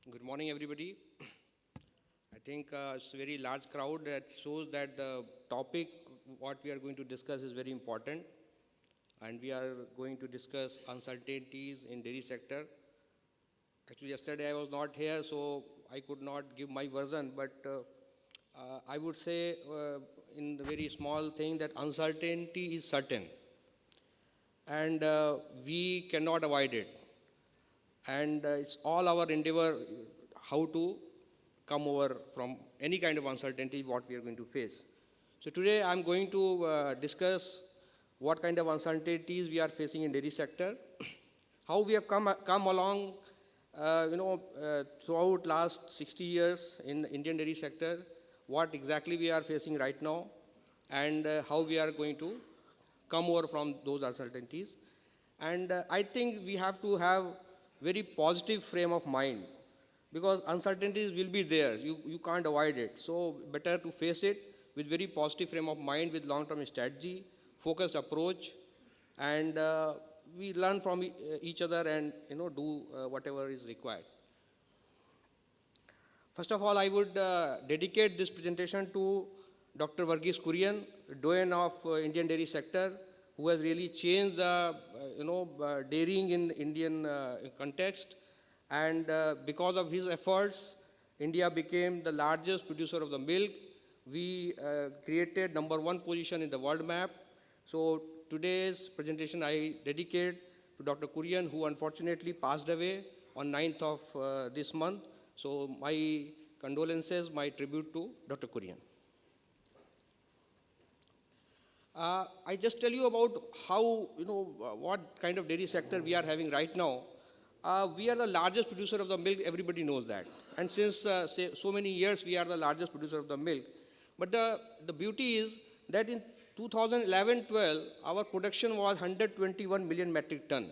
Good morning, everybody. I think it's a very large crowd that shows that the topic what we are going to discuss is very important, and we are going to discuss uncertainties in dairy sector. Actually, yesterday I was not here, so I could not give my version, but I would say in the very small thing that uncertainty is certain, and we cannot avoid it. And it's all our endeavor how to come over from any kind of uncertainty what we are going to face. So today I'm going to discuss what kind of uncertainties we are facing in dairy sector, how we have come along, throughout last 60 years in Indian dairy sector, what exactly we are facing right now, and how we are going to come over from those uncertainties. And I think we have to have very positive frame of mind because uncertainties will be there. You can't avoid it. So better to face it with very positive frame of mind, with long-term strategy, focused approach, and we learn from each other and do whatever is required. First of all, I would dedicate this presentation to Dr. Varghese Kurian, doyen of Indian dairy sector, who has really changed the dairying in Indian context. And because of his efforts, India became the largest producer of the milk. We created #1 position in the world map. So today's presentation I dedicate to Dr. Kurian, who unfortunately passed away on 9th of this month. So my condolences, my tribute to Dr. Kurian. I just tell you about how, what kind of dairy sector we are having right now. We are the largest producer of the milk, everybody knows that. And since so many years, we are the largest producer of the milk. But the beauty is that in 2011-12, our production was 121 million metric ton.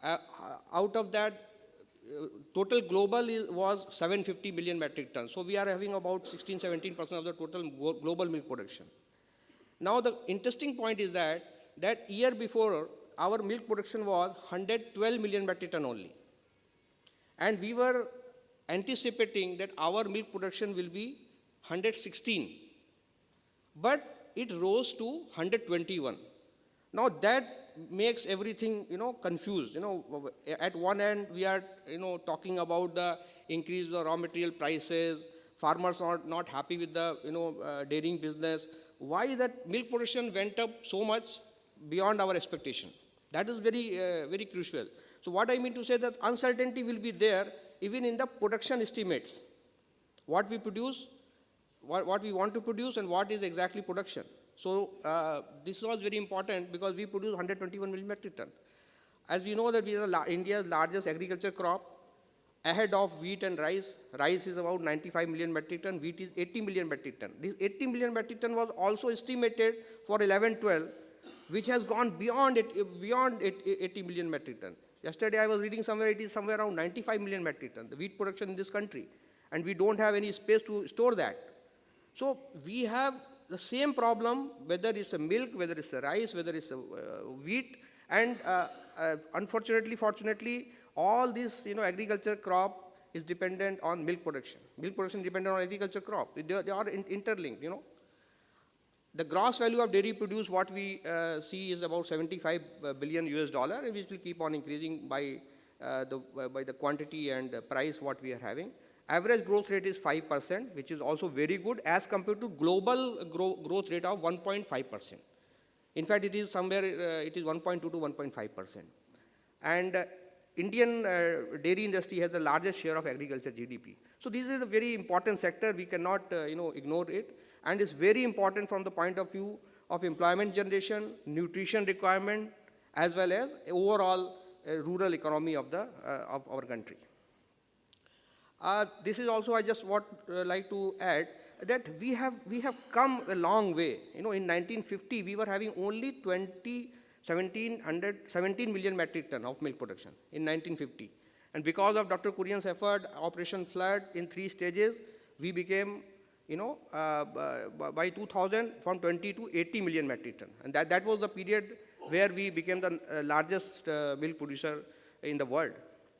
Out of that, total global was 750 million metric tons. So we are having about 16-17% of the total global milk production. Now the interesting point is that year before, our milk production was 112 million metric ton only. And we were anticipating that our milk production will be 116. But it rose to 121. Now that makes everything, confused. At one end, we are, talking about the increase of the raw material prices. Farmers are not happy with the, dairying business. Why that milk production went up so much beyond our expectation? That is very, very crucial. So what I mean to say that uncertainty will be there even in the production estimates. What we produce, what we want to produce, and what is exactly production. So this was very important because we produce 121 million metric ton. As we know that we are India's largest agriculture crop, ahead of wheat and rice. Rice is about 95 million metric ton, wheat is 80 million metric ton. This 80 million metric ton was also estimated for 11-12, which has gone beyond 80 million metric ton. Yesterday I was reading somewhere, it is somewhere around 95 million metric ton, the wheat production in this country. And we don't have any space to store that. So we have the same problem, whether it's a milk, whether it's a rice, whether it's a wheat, and unfortunately, fortunately, all this, agriculture crop is dependent on milk production. Milk production is dependent on agriculture crop. They are interlinked, The gross value of dairy produce, what we see is about $75 billion, and which will keep on increasing by the quantity and price what we are having. Average growth rate is 5%, which is also very good as compared to global growth rate of 1.5%. In fact, it is somewhere, it is 1.2 to 1.5%. And Indian dairy industry has the largest share of agriculture GDP. So this is a very important sector. We cannot, ignore it. And it's very important from the point of view of employment generation, nutrition requirement, as well as overall rural economy of our country. This is also I just would like to add that we have come a long way. In 1950 we were having only 17 million metric ton of milk production in 1950, and because of Dr. Kurian's effort, Operation Flood in 3 stages, we became, by 2000 from 20 to 80 million metric ton, and that was the period where we became the largest milk producer in the world.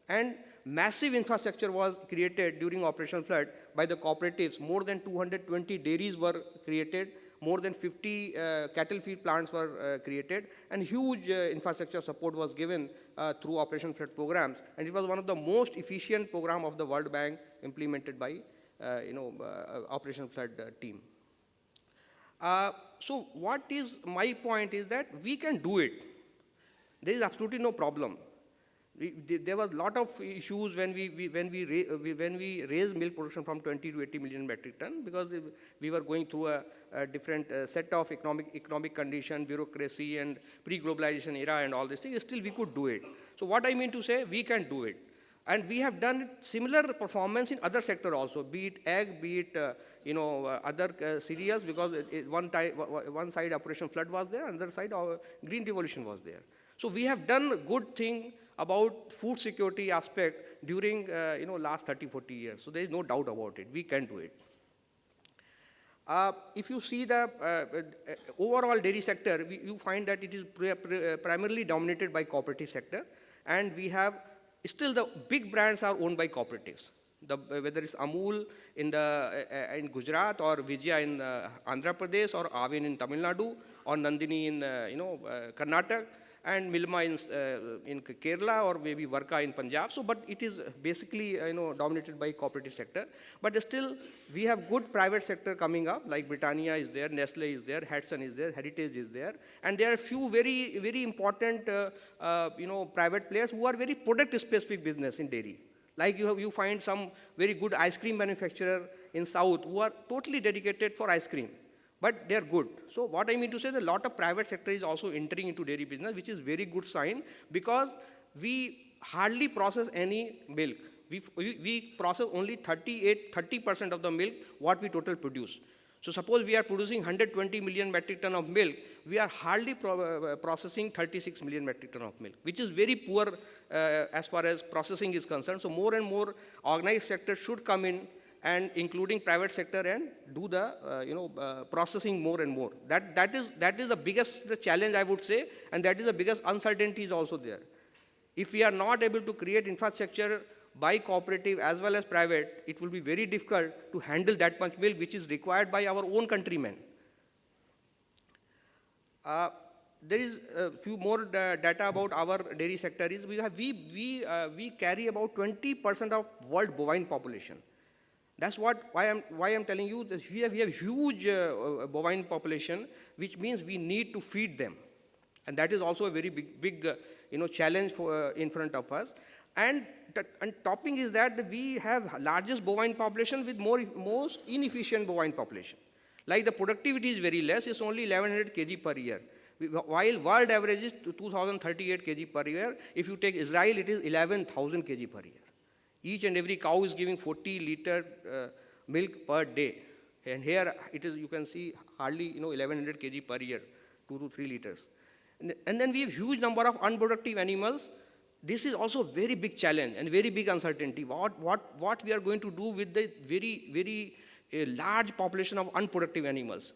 And massive infrastructure was created during Operation Flood by the cooperatives. More than 220 dairies were created, more than 50 cattle feed plants were created, and huge infrastructure support was given through Operation Flood programs. And it was one of the most efficient program of the World Bank implemented by Operation Flood team. So what is my point is that we can do it. There is absolutely no problem. There was a lot of issues when we raised milk production from 20 to 80 million metric ton, because we were going through a different set of economic condition, bureaucracy, and pre-globalization era, and all these things. Still, we could do it. So what I mean to say, we can do it, and we have done similar performance in other sector also, be it egg, be it other cereals, because one side Operation Flood was there, another side our Green Revolution was there. So we have done a good thing about food security aspect during last 30-40 years. So there is no doubt about it. We can do it. If you see the overall dairy sector, you find that it is primarily dominated by cooperative sector, and we have still the big brands are owned by cooperatives. Whether it's Amul in Gujarat, or Vijaya in Andhra Pradesh, or Avin in Tamil Nadu, or Nandini in Karnataka, and Milma in Kerala, or maybe Varka in Punjab. So, but it is basically dominated by cooperative sector. But still, we have good private sector coming up, like Britannia is there, Nestle is there, Hudson is there, Heritage is there, and there are few very, very important private players who are very product-specific business in dairy. Like you find some very good ice cream manufacturer in South who are totally dedicated for ice cream, but they are good. So what I mean to say is a lot of private sector is also entering into dairy business, which is very good sign, because we hardly process any milk. We process only 30% of the milk what we total produce. So suppose we are producing 120 million metric ton of milk, we are hardly processing 36 million metric ton of milk, which is very poor as far as processing is concerned. So more and more organized sector should come in, and including private sector, and do the processing more and more. That is the biggest challenge, I would say, and that is the biggest uncertainty is also there. If we are not able to create infrastructure by cooperative as well as private, it will be very difficult to handle that much milk which is required by our own countrymen. There is a few more data about our dairy sector. We carry about 20% of world bovine population. That's why I'm telling you that we have huge bovine population, which means we need to feed them, and that is also a very big challenge in front of us. And topping is that we have largest bovine population with most inefficient bovine population. Like the productivity is very less; it's only 1100 kg per year. While world average is 2038 kg per year. If you take Israel, it is 11,000 kg per year. Each and every cow is giving 40 liter milk per day, and here it is, you can see, hardly 1100 kg per year, 2 to 3 liters. And then we have huge number of unproductive animals. This is also a very big challenge and very big uncertainty. What we are going to do with the very large population of unproductive animals?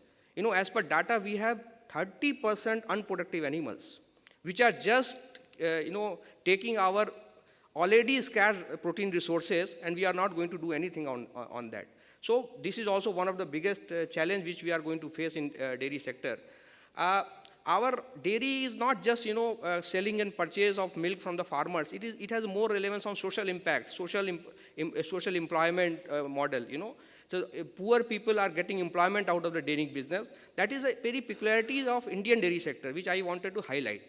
As per data, we have 30% unproductive animals, which are just taking our already scarce protein resources, and we are not going to do anything on that. So this is also one of the biggest challenge which we are going to face in dairy sector. Our dairy is not just selling and purchase of milk from the farmers. It has more relevance on social impact, social employment model. So poor people are getting employment out of the dairy business. That is a very peculiarity of Indian dairy sector, which I wanted to highlight.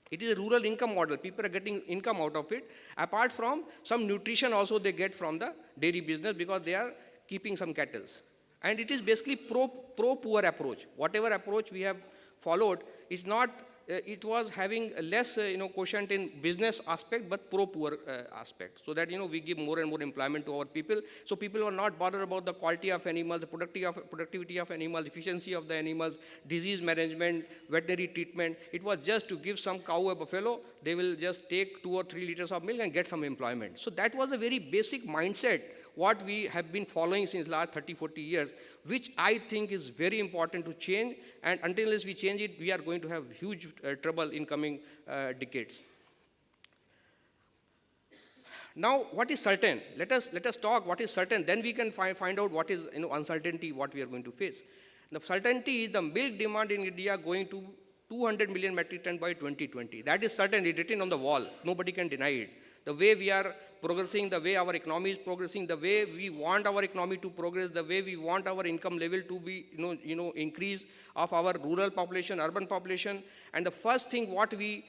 It is a rural income model. People are getting income out of it. Apart from some nutrition also they get from the dairy business, because they are keeping some cattle. And it is basically pro-poor approach. Whatever approach we have followed is not, it was having less quotient in business aspect, but pro-poor aspect. So that we give more and more employment to our people. So people are not bothered about the quality of animals, the productivity of animals, efficiency of the animals, disease management, veterinary treatment. It was just to give some cow a buffalo, they will just take 2 or 3 liters of milk and get some employment. So that was a very basic mindset what we have been following since last 30-40 years, which I think is very important to change, and until we change it, we are going to have huge trouble in coming decades. Now, what is certain? Let us talk what is certain. Then we can find out what is uncertainty, what we are going to face. The certainty is the milk demand in India going to 200 million metric ton by 2020. That is certain. It's written on the wall. Nobody can deny it. The way we are progressing, the way our economy is progressing, the way we want our economy to progress, the way we want our income level to be, increase of our rural population, urban population. And the first thing what we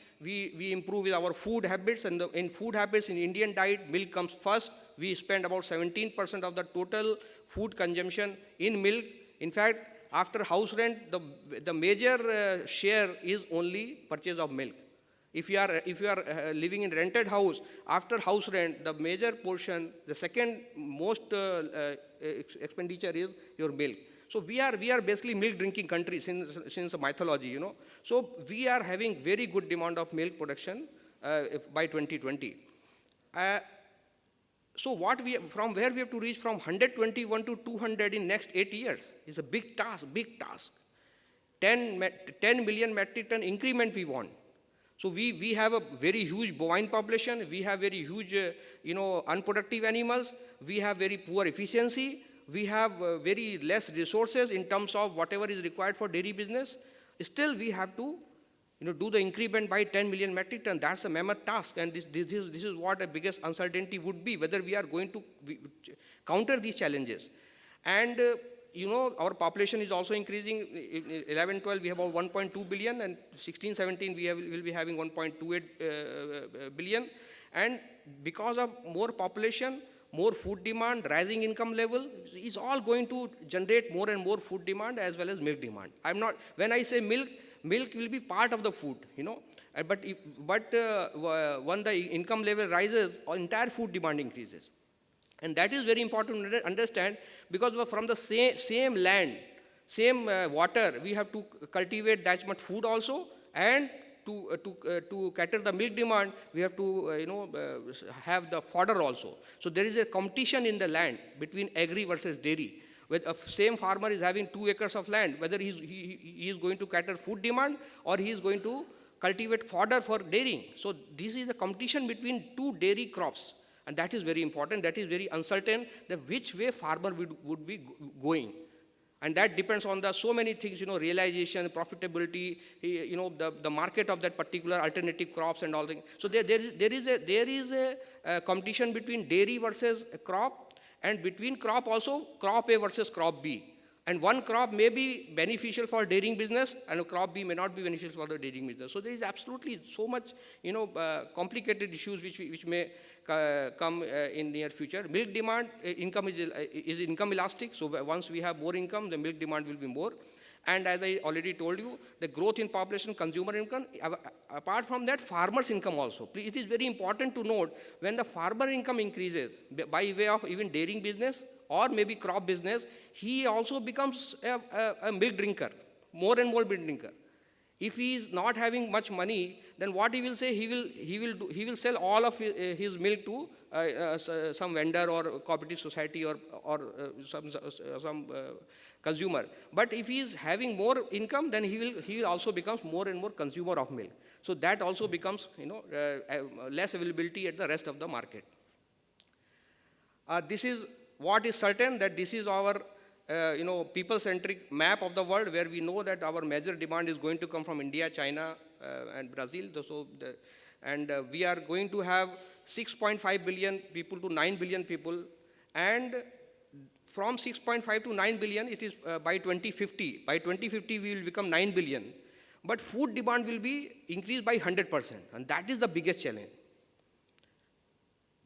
improve is our food habits. And in food habits, in Indian diet, milk comes first. We spend about 17% of the total food consumption in milk. In fact, after house rent, the major share is only purchase of milk. If you are living in rented house, after house rent, the major portion, the second most expenditure is your milk. So we are basically milk drinking country since the mythology, So we are having very good demand of milk production by 2020. So from where we have to reach from 121 to 200 in next 8 years is a big task. 10 million metric ton increment we want. So we have a very huge bovine population. We have very huge, unproductive animals. We have very poor efficiency. We have very less resources in terms of whatever is required for dairy business. Still, we have to, do the increment by 10 million metric ton. That's a mammoth task, and this is what the biggest uncertainty would be, whether we are going to counter these challenges. And our population is also increasing. In 11-12 we have about 1.2 billion, and 16-17 will be having 1.28 billion. And because of more population, more food demand, rising income level is all going to generate more and more food demand as well as milk demand. When I say milk will be part of the food, But when the income level rises, entire food demand increases. And that is very important to understand, because from the same land, same water, we have to cultivate that much food also, and to cater the milk demand, we have to have the fodder also. So there is a competition in the land between agri versus dairy. With a same farmer is having 2 acres of land, whether he is going to cater food demand or he is going to cultivate fodder for dairying. So this is a competition between 2 dairy crops. And that is very important. That is very uncertain, that which way farmer would be going. And that depends on so many things, realization, profitability, the market of that particular alternative crops and all things. So there is a competition between dairy versus crop, and between crop also, crop A versus crop B. And one crop may be beneficial for dairying business, and a crop B may not be beneficial for the dairying business. So there is absolutely so much, complicated issues which may come in near future. Milk demand, income is income elastic. So once we have more income, the milk demand will be more. And as I already told you, the growth in population, consumer income, apart from that, farmers' income also. It is very important to note, when the farmer income increases by way of even dairying business or maybe crop business, he also becomes a milk drinker, more and more milk drinker. If he is not having much money, then what he will say, he will sell all of his milk to some vendor or cooperative society or some consumer. But if he is having more income, then he will also becomes more and more consumer of milk. So that also becomes less availability at the rest of the market. This is what is certain, that this is our people-centric map of the world, where we know that our major demand is going to come from India, China, and Brazil. And we are going to have 6.5 billion people to 9 billion people. And from 6.5 to 9 billion, it is by 2050. By 2050, we will become 9 billion. But food demand will be increased by 100%. And that is the biggest challenge.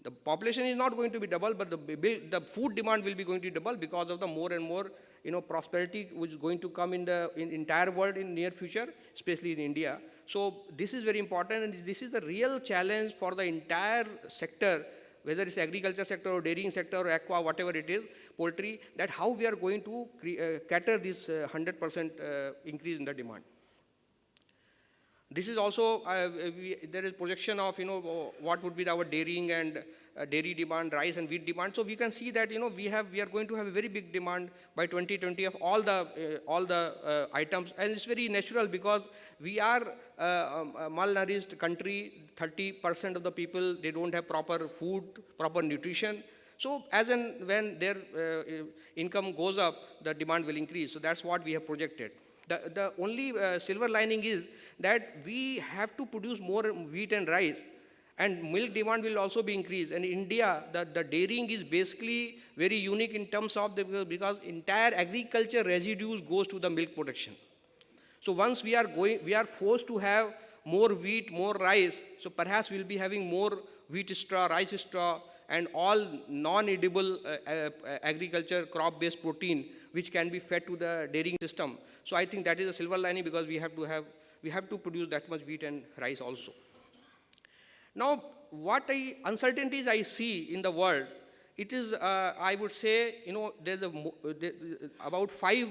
The population is not going to be double, but the food demand will be going to double because of the more and more prosperity which is going to come in entire world in near future, especially in India. So this is very important, and this is the real challenge for the entire sector, whether it's agriculture sector or dairying sector or aqua, whatever it is, poultry, that how we are going to cater this 100% increase in the demand. This is also, there is projection of, what would be our dairying and dairy demand, rice and wheat demand. So we can see that, we are going to have a very big demand by 2020 of all the items. And it's very natural because we are a malnourished country. 30% of the people, they don't have proper food, proper nutrition. So as and when their income goes up, the demand will increase. So that's what we have projected. The only silver lining is that we have to produce more wheat and rice, and milk demand will also be increased. And in India, the dairying is basically very unique in terms of because entire agriculture residues goes to the milk production. So once we are forced to have more wheat, more rice, so perhaps we'll be having more wheat straw, rice straw, and all non-edible agriculture crop-based protein which can be fed to the dairying system. So I think that is a silver lining because we have to produce that much wheat and rice also. Now, uncertainties I see in the world, it is, I would say, there's about 5,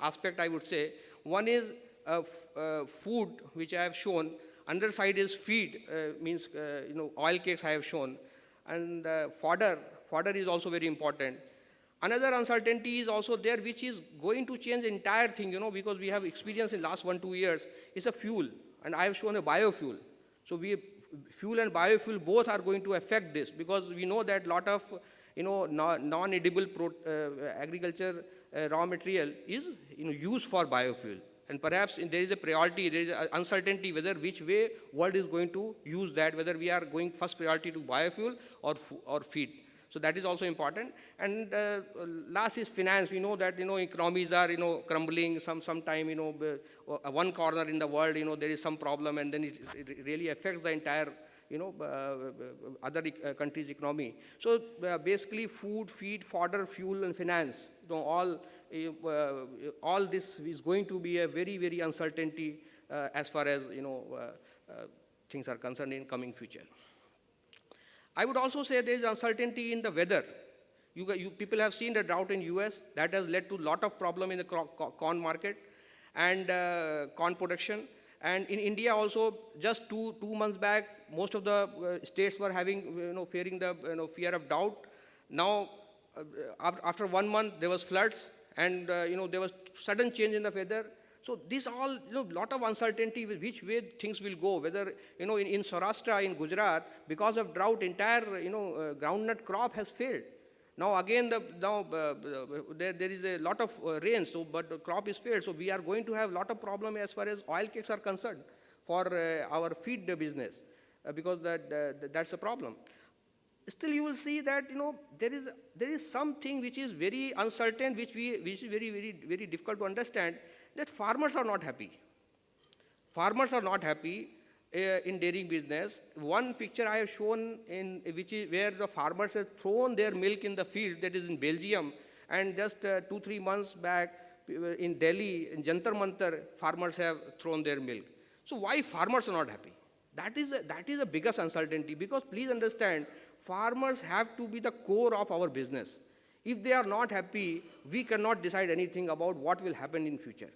aspect I would say. One is food, which I have shown. Another side is feed, means, oil cakes I have shown. And fodder is also very important. Another uncertainty is also there, which is going to change the entire thing, because we have experience in last 1-2 years. It's a fuel, and I have shown a biofuel. So fuel and biofuel both are going to affect this, because we know that lot of, non-edible agriculture raw material is, used for biofuel. And perhaps there is a priority, there is an uncertainty whether which way world is going to use that, whether we are going first priority to biofuel or feed. So that is also important. And last is finance. We know that, economies are, crumbling sometime, one corner in the world, there is some problem, and then it really affects the entire, other countries' economy. So basically food, feed, fodder, fuel, and finance, all this is going to be a very, very uncertainty as far as, things are concerned in coming future. I would also say there is uncertainty in the weather. You people have seen the drought in US. That has led to a lot of problem in the corn market and corn production. And in India also, just two months back, most of the states were having, fearing the fear of drought. Now, after 1 month, there was floods, and there was sudden change in the weather. So this all, lot of uncertainty with which way things will go. Whether, in Saurashtra, in Gujarat, because of drought, entire, groundnut crop has failed. Now again, there is a lot of rain, but the crop is failed. So we are going to have a lot of problem as far as oil cakes are concerned for our feed business, because that's a problem. Still, you will see that, there is something which is very uncertain, which is very, very, very difficult to understand, that farmers are not happy. Farmers are not happy in dairying business. One picture I have shown where the farmers have thrown their milk in the field, that is in Belgium, and just 2-3 months back in Delhi, in Jantar Mantar, farmers have thrown their milk. So why farmers are not happy? That is the biggest uncertainty, because please understand, farmers have to be the core of our business. If they are not happy, we cannot decide anything about what will happen in future.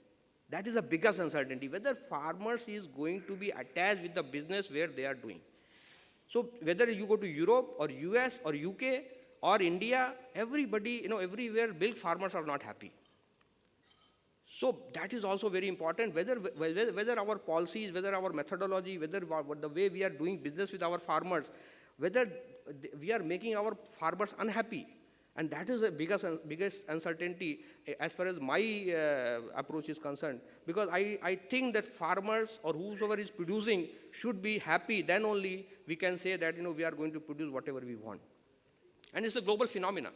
That is the biggest uncertainty, whether farmers is going to be attached with the business where they are doing. So whether you go to Europe or US or UK or India, everybody, everywhere milk farmers are not happy. So that is also very important, whether our policies, whether our methodology, whether the way we are doing business with our farmers, whether we are making our farmers unhappy. And that is the biggest uncertainty as far as my approach is concerned. Because I think that farmers or whosoever is producing should be happy. Then only we can say that, we are going to produce whatever we want. And it's a global phenomenon.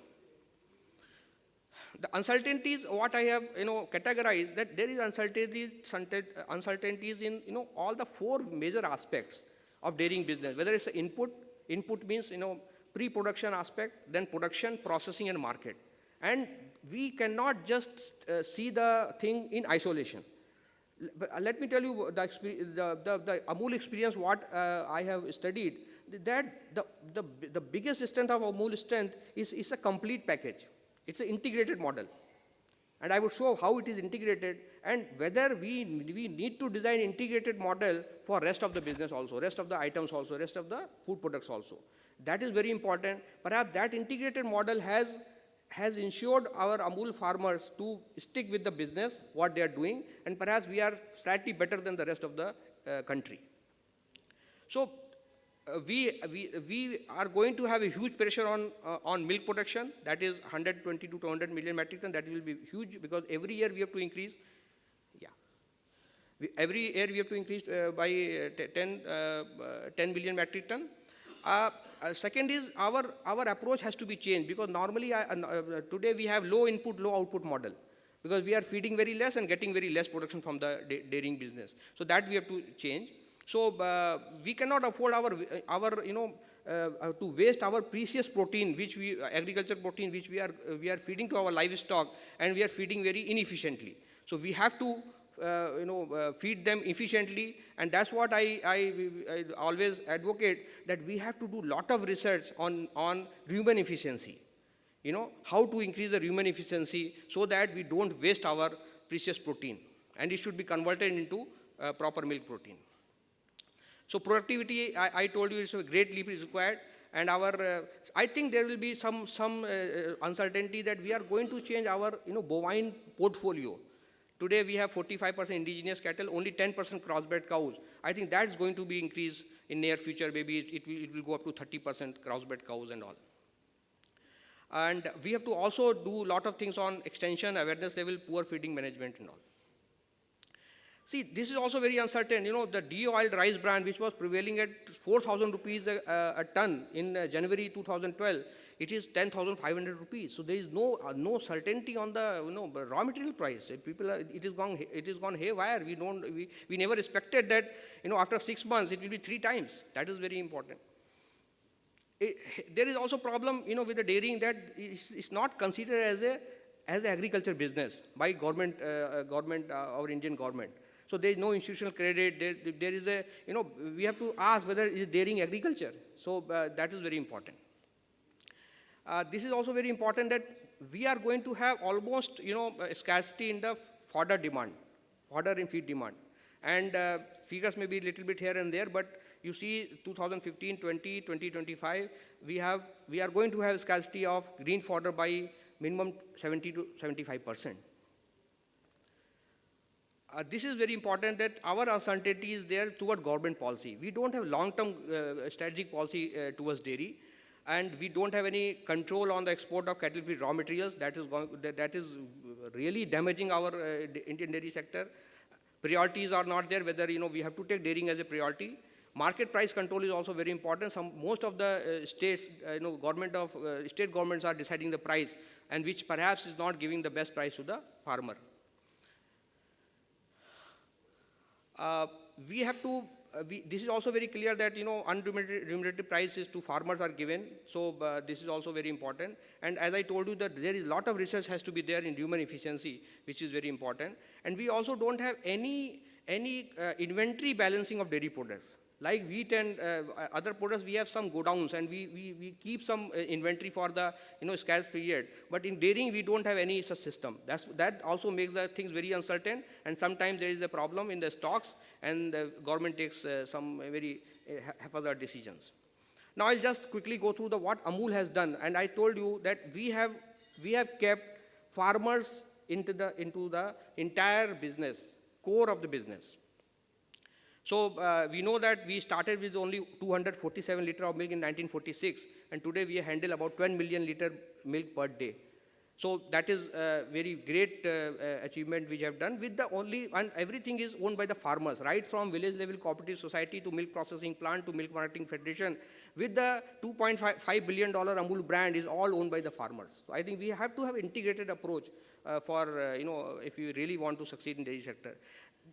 The uncertainties, what I have, categorized, that there is uncertainties in, all the 4 major aspects of dairying business. Whether it's the input means, pre-production aspect, then production, processing, and market. And we cannot just see the thing in isolation. Let me tell you the Amul experience, what I have studied, that the biggest strength of Amul strength is a complete package. It's an integrated model. And I would show how it is integrated and whether we need to design integrated model for rest of the business also, rest of the items also, rest of the food products also. That is very important. Perhaps that integrated model has ensured our Amul farmers to stick with the business, what they are doing, and perhaps we are slightly better than the rest of the country. So we are going to have a huge pressure on milk production, that is 120 to 200 million metric ton. That will be huge because every year we have to increase. Yeah, every year we have to increase by 10 million metric ton. Second is our approach has to be changed because normally today we have low input, low output model because we are feeding very less and getting very less production from the dairying business. So that we have to change. So we cannot afford to waste our precious protein, which agriculture protein, which we are feeding to our livestock, and we are feeding very inefficiently. So we have to feed them efficiently, and that's what I always advocate, that we have to do lot of research on rumen efficiency. How to increase the rumen efficiency so that we don't waste our precious protein, and it should be converted into proper milk protein. So productivity, I told you, it's a great leap is required, and I think there will be some uncertainty that we are going to change our bovine portfolio. Today we have 45% indigenous cattle, only 10% crossbred cows. I think that's going to be increased in near future. Maybe it will go up to 30% crossbred cows and all. And we have to also do a lot of things on extension, awareness level, poor feeding management and all. See, this is also very uncertain. The de-oiled rice bran, which was prevailing at 4,000 rupees a ton in January 2012, it is 10,500 rupees. So there is no certainty on the raw material price. It is gone haywire. We never expected that after 6 months it will be 3 times. That is very important. There is also problem with the dairying, that it's not considered as an agriculture business by government, our Indian government. So there is no institutional credit. There is we have to ask whether it is dairying agriculture. So that is very important. This is also very important that we are going to have almost a scarcity in the fodder demand, fodder and feed demand. And figures may be a little bit here and there, but you see 2015, 20, 2025, we are going to have scarcity of green fodder by minimum 70 to 75%. This is very important, that our uncertainty is there toward government policy. We don't have long-term strategic policy towards dairy, and we don't have any control on the export of cattle feed raw materials. That is really damaging our Indian dairy sector. Priorities are not there, whether we have to take dairying as a priority. Market price control is also very important. Most of the states, state governments are deciding the price, and which perhaps is not giving the best price to the farmer. This is also very clear that unremunerated prices to farmers are given. So this is also very important. And as I told you, that there is a lot of research has to be there in human efficiency, which is very important. And we also don't have any inventory balancing of dairy products. Like wheat and other products, we have some godowns, and we keep some inventory for the scarce period. But in dairying, we don't have any such system. That also makes the things very uncertain, and sometimes there is a problem in the stocks, and the government takes some very haphazard decisions. Now I'll just quickly go through what Amul has done, and I told you that we have kept farmers into the entire business, core of the business. So we know that we started with only 247 liters of milk in 1946, and today we handle about 12 million liter milk per day. So that is a very great achievement we have done and everything is owned by the farmers, right from village level cooperative society to milk processing plant to milk marketing federation. With the $2.5 billion Amul brand is all owned by the farmers. So I think we have to have integrated approach for, if you really want to succeed in the dairy sector.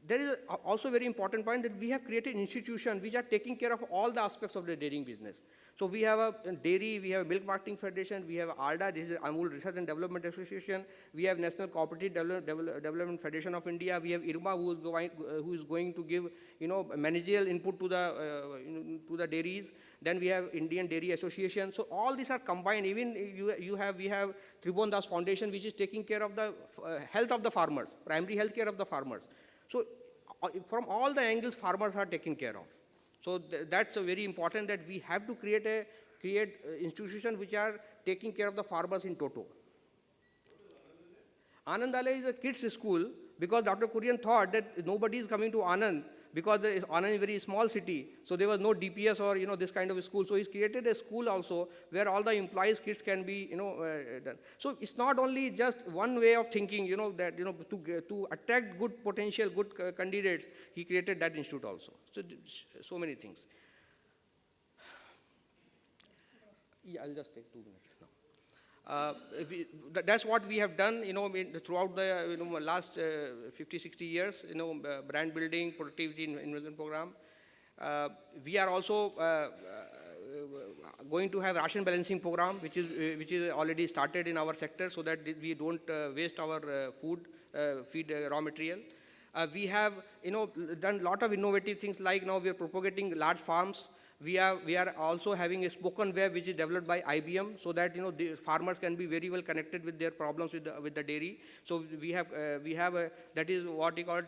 there is also a very important point that we have created institutions which are taking care of all the aspects of the dairying business. So we have a dairy, we have a milk marketing federation, we have ARDA, this is Amul Research and Development Association, we have National Cooperative Development Federation of India, we have IRMA who is going to give managerial input to the dairies. Then we have Indian Dairy Association. So all these are combined. Even we have Tribhuvan Das Foundation, which is taking care of the health of the farmers, primary health care of the farmers. So from all the angles, farmers are taken care of. So that's very important, that we have to create institutions which are taking care of the farmers in toto. Anandalaya is a kids' school because Dr. Kurian thought that nobody is coming to Anand because Anand is a very small city. So there was no DPS or this kind of a school. So he's created a school also where all the employees' kids can be done. So it's not only just one way of thinking, that to attract good potential, good candidates. He created that institute also. So many things. Yeah, I'll just take 2 minutes now. That's what we have done, throughout the last 50, 60 years, brand building, productivity investment program. We are also going to have ration balancing program, which is already started in our sector, so that we don't waste our feed raw material. We have done a lot of innovative things, like now we are propagating large farms. We are also having a spoken web which is developed by IBM, so that the farmers can be very well connected with their problems with the dairy. So we have that is what we call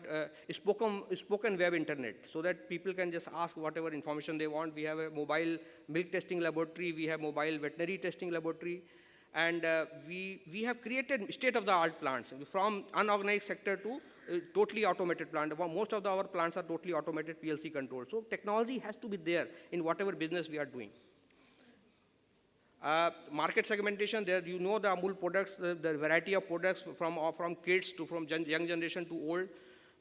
spoken web internet, so that people can just ask whatever information they want. We have a mobile milk testing laboratory, we have mobile veterinary testing laboratory, and we have created state-of-the-art plants from unorganized sector to totally automated plant. Most of our plants are totally automated, PLC controlled. So technology has to be there in whatever business we are doing. Market segmentation, there the Amul products, the variety of products from kids to from young generation to old.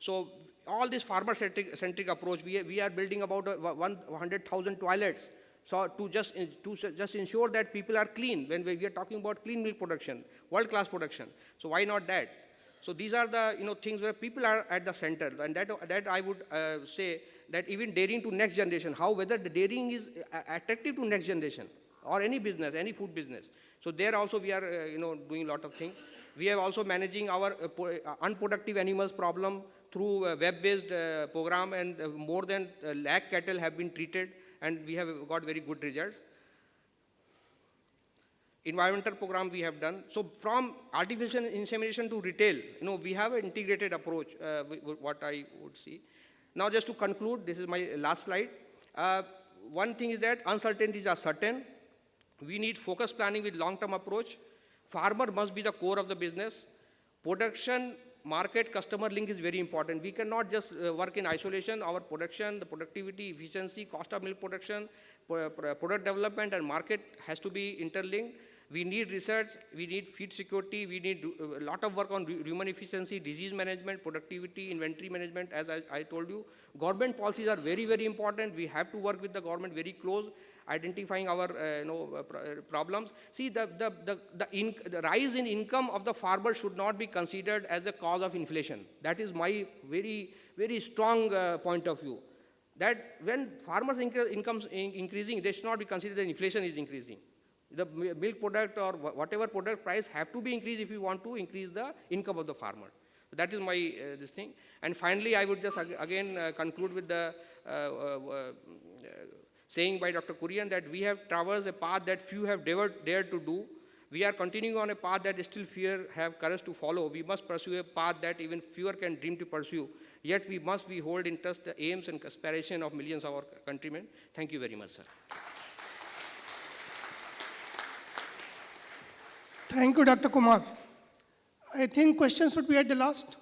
So all this farmer-centric approach, we are building about 100,000 toilets. So to just ensure that people are clean, when we are talking about clean milk production, world-class production. So why not that? So these are the things where people are at the center, and that I would say that even dairying to next generation, whether the dairying is attractive to next generation or any business, any food business. So there also we are doing a lot of things. We are also managing our unproductive animals problem through a web-based program, and more than 1 lakh cattle have been treated, and we have got very good results. Environmental program we have done. So from artificial insemination to retail, we have an integrated approach, what I would see. Now just to conclude, this is my last slide. One thing is that uncertainties are certain. We need focused planning with long-term approach. Farmer must be the core of the business. Production, market, customer link is very important. We cannot just work in isolation. Our production, the productivity, efficiency, cost of milk production, product development and market has to be interlinked. We need research, we need feed security, we need a lot of work on human efficiency, disease management, productivity, inventory management, as I told you. Government policies are very, very important. We have to work with the government very close, identifying our problems. See, the rise in income of the farmer should not be considered as a cause of inflation. That is my very, very strong point of view. That when farmers' income is increasing, they should not be considered that inflation is increasing. The milk product or whatever product price have to be increased if you want to increase the income of the farmer. That is my this thing. And finally, I would just again conclude with the saying by Dr. Kurian that we have traversed a path that few have dared to do. We are continuing on a path that still few have courage to follow. We must pursue a path that even fewer can dream to pursue. Yet we must hold in trust the aims and aspirations of millions of our countrymen. Thank you very much, sir. Thank you, Dr. Kumar. I think questions would be at the last.